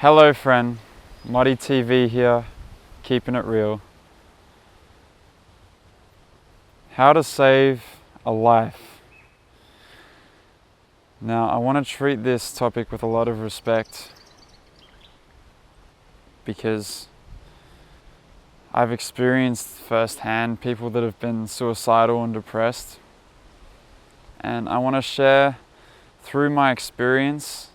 Hello friend, Muddy TV here, keeping it real. How to save a life. Now I want to treat this topic with a lot of respect because I've experienced firsthand people that have been suicidal and depressed, and I want to share through my experience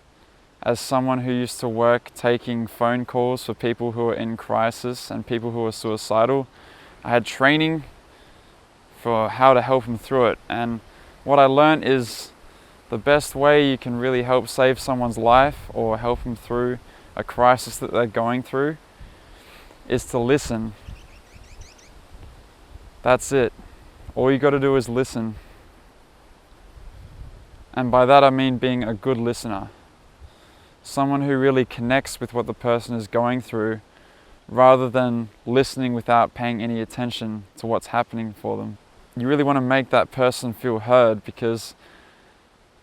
as someone who used to work taking phone calls for people who are in crisis and people who are suicidal. I had training for how to help them through it, and what I learned is the best way you can really help save someone's life or help them through a crisis that they're going through is to listen. That's it. All you got to do is listen. And by that I mean being a good listener. Someone who really connects with what the person is going through rather than listening without paying any attention to what's happening for them. You really want to make that person feel heard, because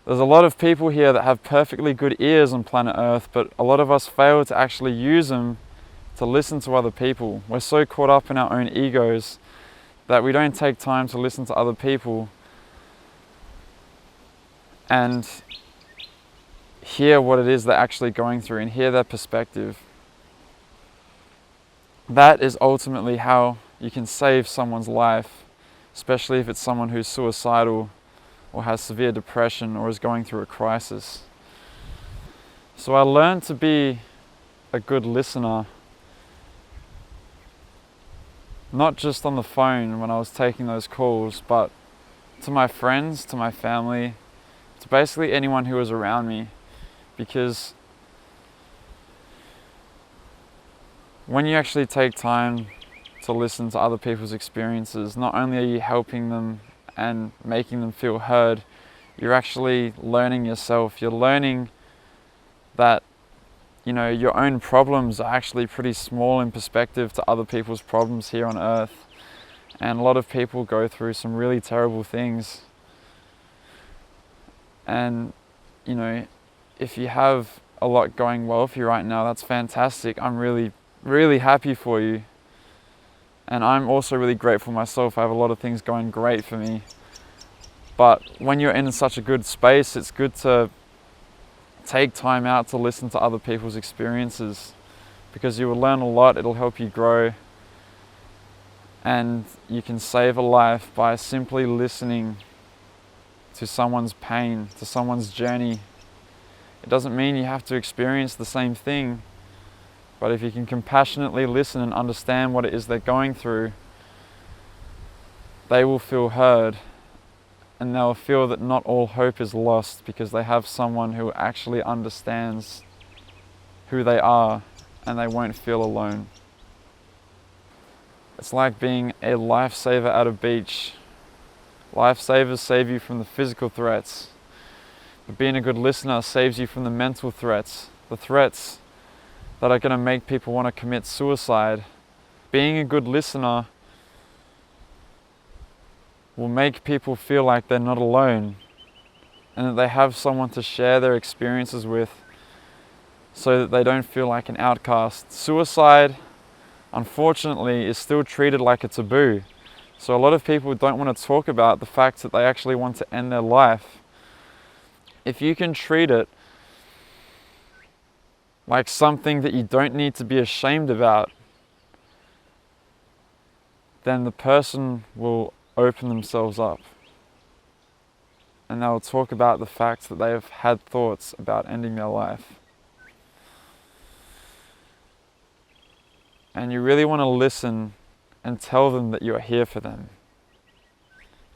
there's a lot of people here that have perfectly good ears on planet Earth, but a lot of us fail to actually use them to listen to other people. We're so caught up in our own egos that we don't take time to listen to other people and hear what it is they're actually going through and hear their perspective. That is ultimately how you can save someone's life, especially if it's someone who's suicidal or has severe depression or is going through a crisis. So I learned to be a good listener, not just on the phone when I was taking those calls, but to my friends, to my family, to basically anyone who was around me. Because when you actually take time to listen to other people's experiences, not only are you helping them and making them feel heard, you're actually learning yourself. You're learning that, your own problems are actually pretty small in perspective to other people's problems here on Earth. And a lot of people go through some really terrible things. And, if you have a lot going well for you right now, that's fantastic. I'm really, really happy for you. And I'm also really grateful myself. I have a lot of things going great for me. But when you're in such a good space, it's good to take time out to listen to other people's experiences, because you will learn a lot. It'll help you grow. And you can save a life by simply listening to someone's pain, to someone's journey. It doesn't mean you have to experience the same thing, but if you can compassionately listen and understand what it is they're going through, they will feel heard, and they'll feel that not all hope is lost, because they have someone who actually understands who they are, and they won't feel alone. It's like being a lifesaver at a beach. Lifesavers save you from the physical threats, but being a good listener saves you from the mental threats, the threats that are going to make people want to commit suicide. Being a good listener will make people feel like they're not alone and that they have someone to share their experiences with, so that they don't feel like an outcast. Suicide, unfortunately, is still treated like a taboo. So a lot of people don't want to talk about the fact that they actually want to end their life. If you can treat it like something that you don't need to be ashamed about, then the person will open themselves up. And they'll talk about the fact that they have had thoughts about ending their life. And you really want to listen and tell them that you're here for them,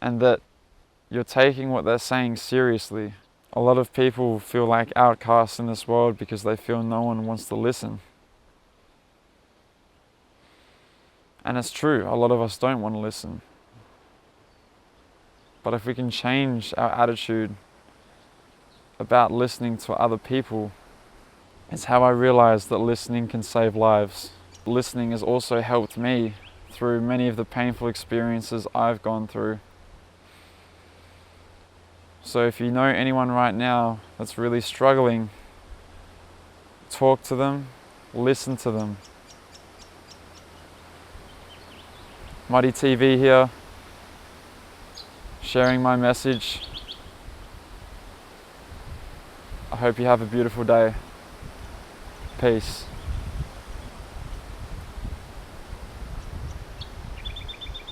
and that you're taking what they're saying seriously. A lot of people feel like outcasts in this world because they feel no one wants to listen. And it's true, a lot of us don't want to listen. But if we can change our attitude about listening to other people, it's how I realized that listening can save lives. Listening has also helped me through many of the painful experiences I've gone through. So if you know anyone right now that's really struggling talk to them, listen to them. Muddy TV here, sharing my message. I hope you have a beautiful day. Peace.